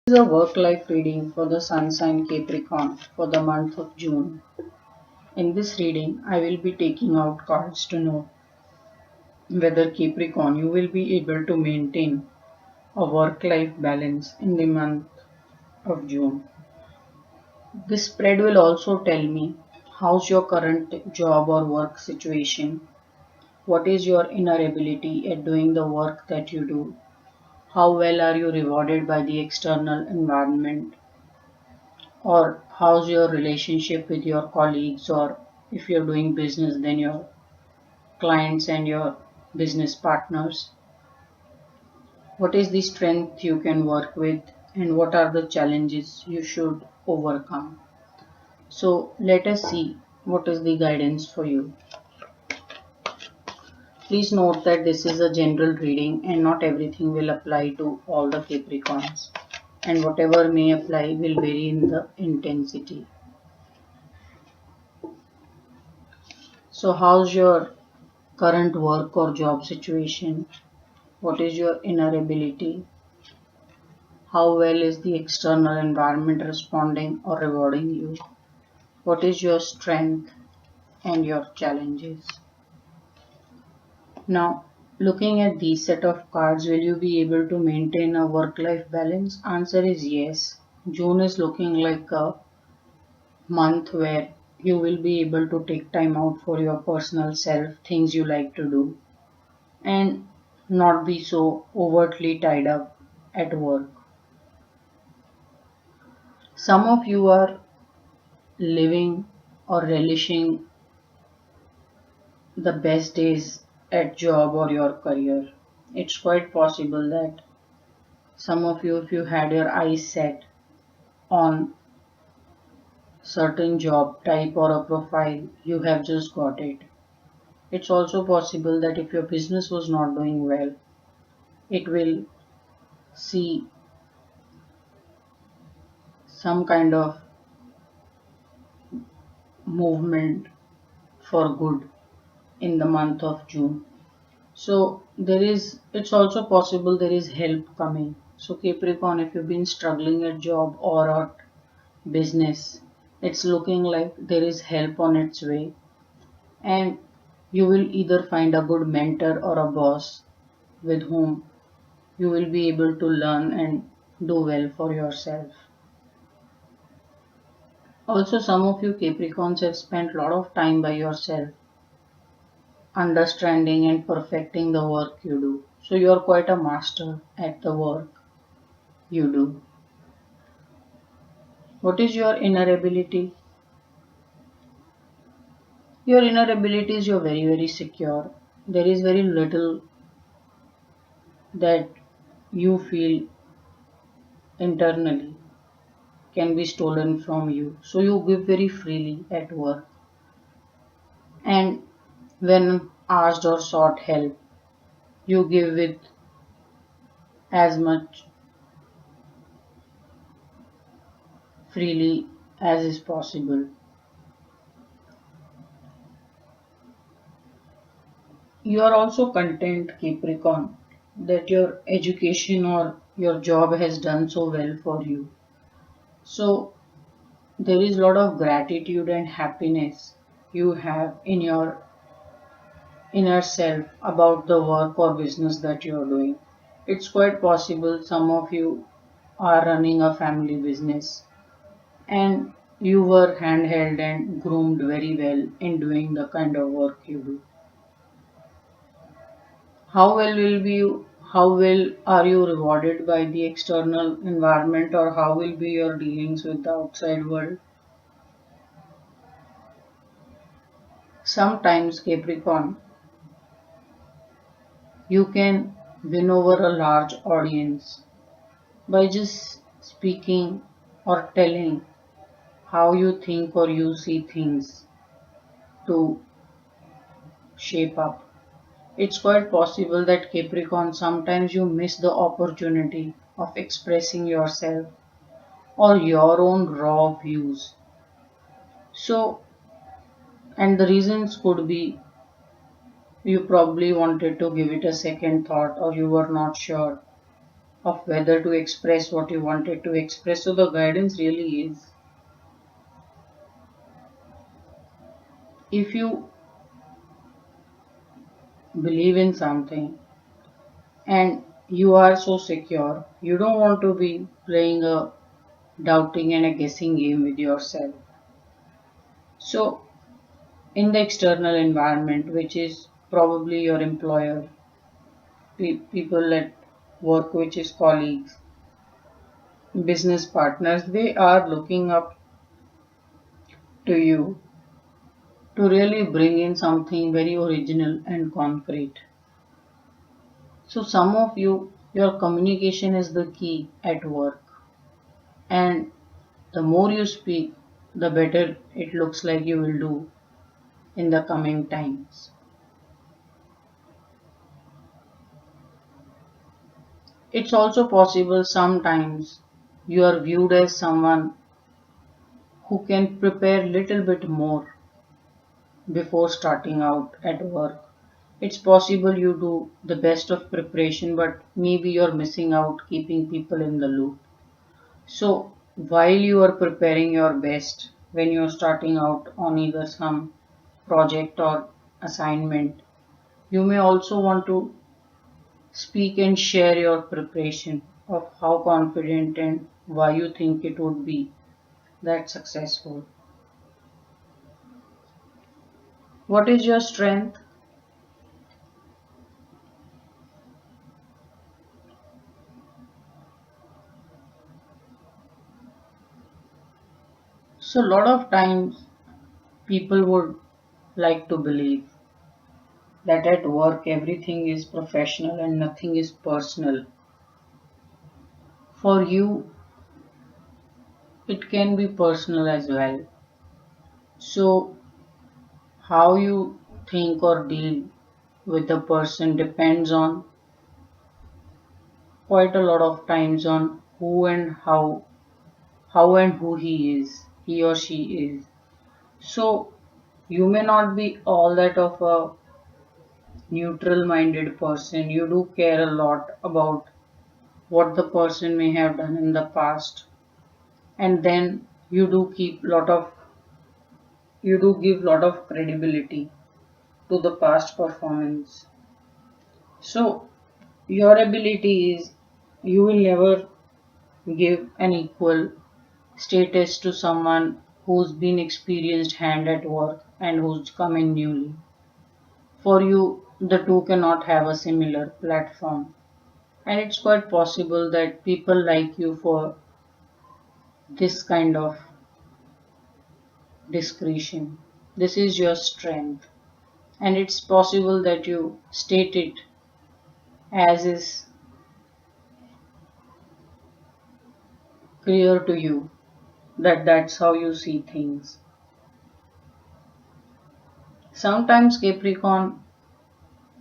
This is a work-life reading for the sun sign Capricorn for the month of June. In this reading, I will be taking out cards to know whether Capricorn you will be able to maintain a work-life balance in the month of June. This spread will also tell me how's your current job or work situation, what is your inner ability at doing the work that you do, how well are you rewarded by the external environment, or how's your relationship with your colleagues, or if you're doing business then your clients and your business partners. What is the strength you can work with, and what are the challenges you should overcome? So let us see what is the guidance for you. Please note that this is a general reading and not everything will apply to all the Capricorns, and whatever may apply will vary in the intensity. So how's your current work or job situation? What is your inner ability? How well is the external environment responding or rewarding you? What is your strength and your challenges? Now, looking at these set of cards, will you be able to maintain a work-life balance? Answer is yes. June is looking like a month where you will be able to take time out for your personal self, things you like to do, and not be so overtly tied up at work. Some of you are living or relishing the best days at job or your career. It's quite possible that some of you, if you had your eyes set on certain job type or a profile, you have just got it. It's also possible that if your business was not doing well, it will see some kind of movement for good in the month of June. So it's also possible there is help coming. So Capricorn, if you've been struggling at job or at business, it's looking like there is help on its way, and you will either find a good mentor or a boss with whom you will be able to learn and do well for yourself. Also, some of you Capricorns have spent a lot of time by yourself, understanding and perfecting the work you do. So you're quite a master at the work you do. What is your inner ability? Your inner ability is you're very, very secure. There is very little that you feel internally can be stolen from you. So you give very freely at work. And when asked or sought help, you give with as much freely as is possible. You are also content, Capricorn, that your education or your job has done so well for you. So there is a lot of gratitude and happiness you have in your inner self about the work or business that you are doing. It's quite possible some of you are running a family business and you were handheld and groomed very well in doing the kind of work you do. How well will be you, how well are you rewarded by the external environment, or how will be your dealings with the outside world? Sometimes, Capricorn, you can win over a large audience by just speaking or telling how you think or you see things to shape up. It's quite possible that Capricorn sometimes you miss the opportunity of expressing yourself or your own raw views. So, and the reasons could be you probably wanted to give it a second thought or you were not sure. of whether to express what you wanted to express. So the guidance really is, if you believe in something and you are so secure, you don't want to be playing a doubting and a guessing game with yourself. So in the external environment, which is probably your employer, people at work, which is colleagues, business partners, they are looking up to you to really bring in something very original and concrete. So some of you, your communication is the key at work, and the more you speak, the better it looks like you will do in the coming times. It's also possible sometimes you are viewed as someone who can prepare little bit more before starting out at work. It's possible you do the best of preparation, but maybe you're missing out keeping people in the loop. So, while you are preparing your best when you're starting out on either some project or assignment, you may also want to speak and share your preparation of how confident and why you think it would be that successful. What is your strength? So, a lot of times people would like to believe that at work everything is professional and nothing is personal. For you, it can be personal as well. So, how you think or deal with the person depends on quite a lot of times on who and how and who he or she is. So, you may not be all that of a neutral minded person. You do care a lot about what the person may have done in the past, and then you do give lot of credibility to the past performance. So your ability is, you will never give an equal status to someone who's been experienced hand at work and who's coming newly. For you, the two cannot have a similar platform, and it's quite possible that people like you for this kind of discretion. This is your strength, and it's possible that you state it as is clear to you that that's how you see things. Sometimes, Capricorn,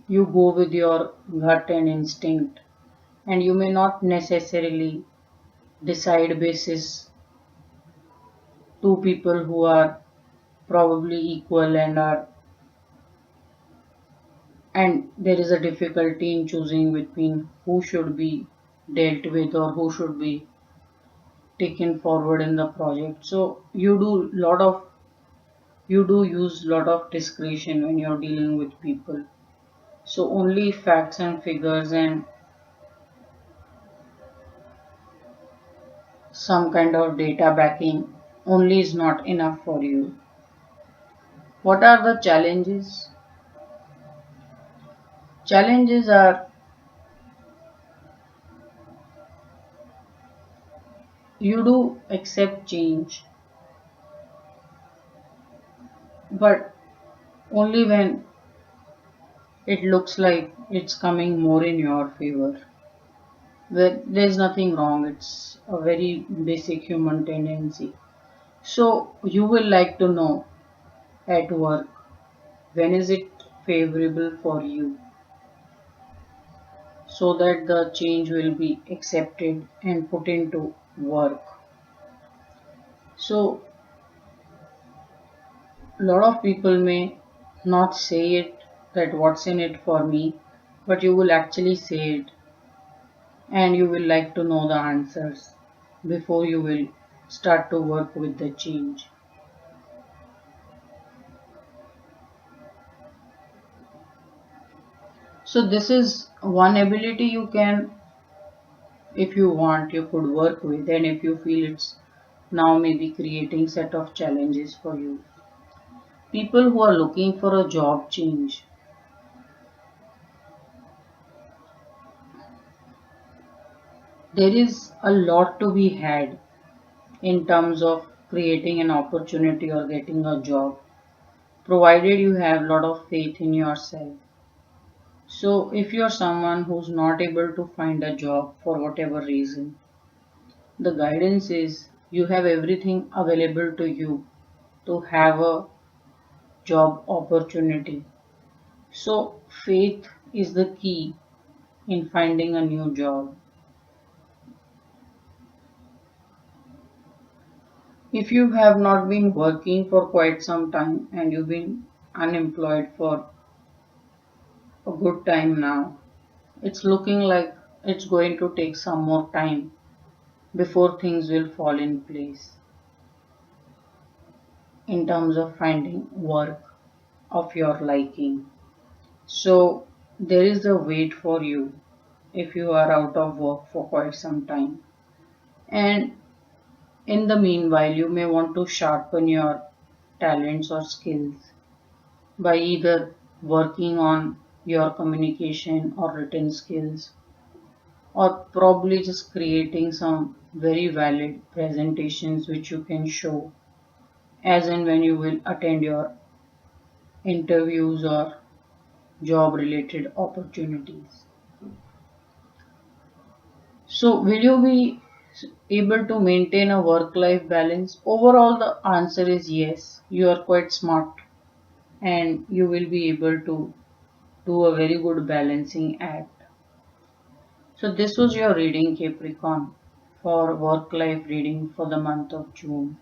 you go with your gut and instinct, and you may not necessarily decide basis two people who are probably equal and there is a difficulty in choosing between who should be dealt with or who should be taken forward in the project. So you do use lot of discretion when you're dealing with people. So only facts and figures and some kind of data backing only is not enough for you. What are the challenges? Challenges are, you do accept change, but only when it looks like it's coming more in your favor. There's nothing wrong, it's a very basic human tendency. So you will like to know at work when is it favorable for you, so that the change will be accepted and put into work. So a lot of people may not say it that what's in it for me, but you will actually say it, and you will like to know the answers before you will start to work with the change. So this is one ability you can, if you want, you could work with, and if you feel it's now maybe creating set of challenges for you. People who are looking for a job change, there is a lot to be had in terms of creating an opportunity or getting a job, provided you have a lot of faith in yourself. So if you're someone who's not able to find a job for whatever reason, the guidance is you have everything available to you to have a job opportunity. So faith is the key in finding a new job. If you have not been working for quite some time and you've been unemployed for a good time now, it's looking like it's going to take some more time before things will fall in place in terms of finding work of your liking. So there is a wait for you if you are out of work for quite some time. And in the meanwhile, you may want to sharpen your talents or skills by either working on your communication or written skills, or probably just creating some very valid presentations which you can show as and when you will attend your interviews or job related opportunities. So, will you be able to maintain a work life balance? Overall, the answer is yes. You are quite smart and you will be able to do a very good balancing act. So, this was your reading, Capricorn, for work life reading for the month of June.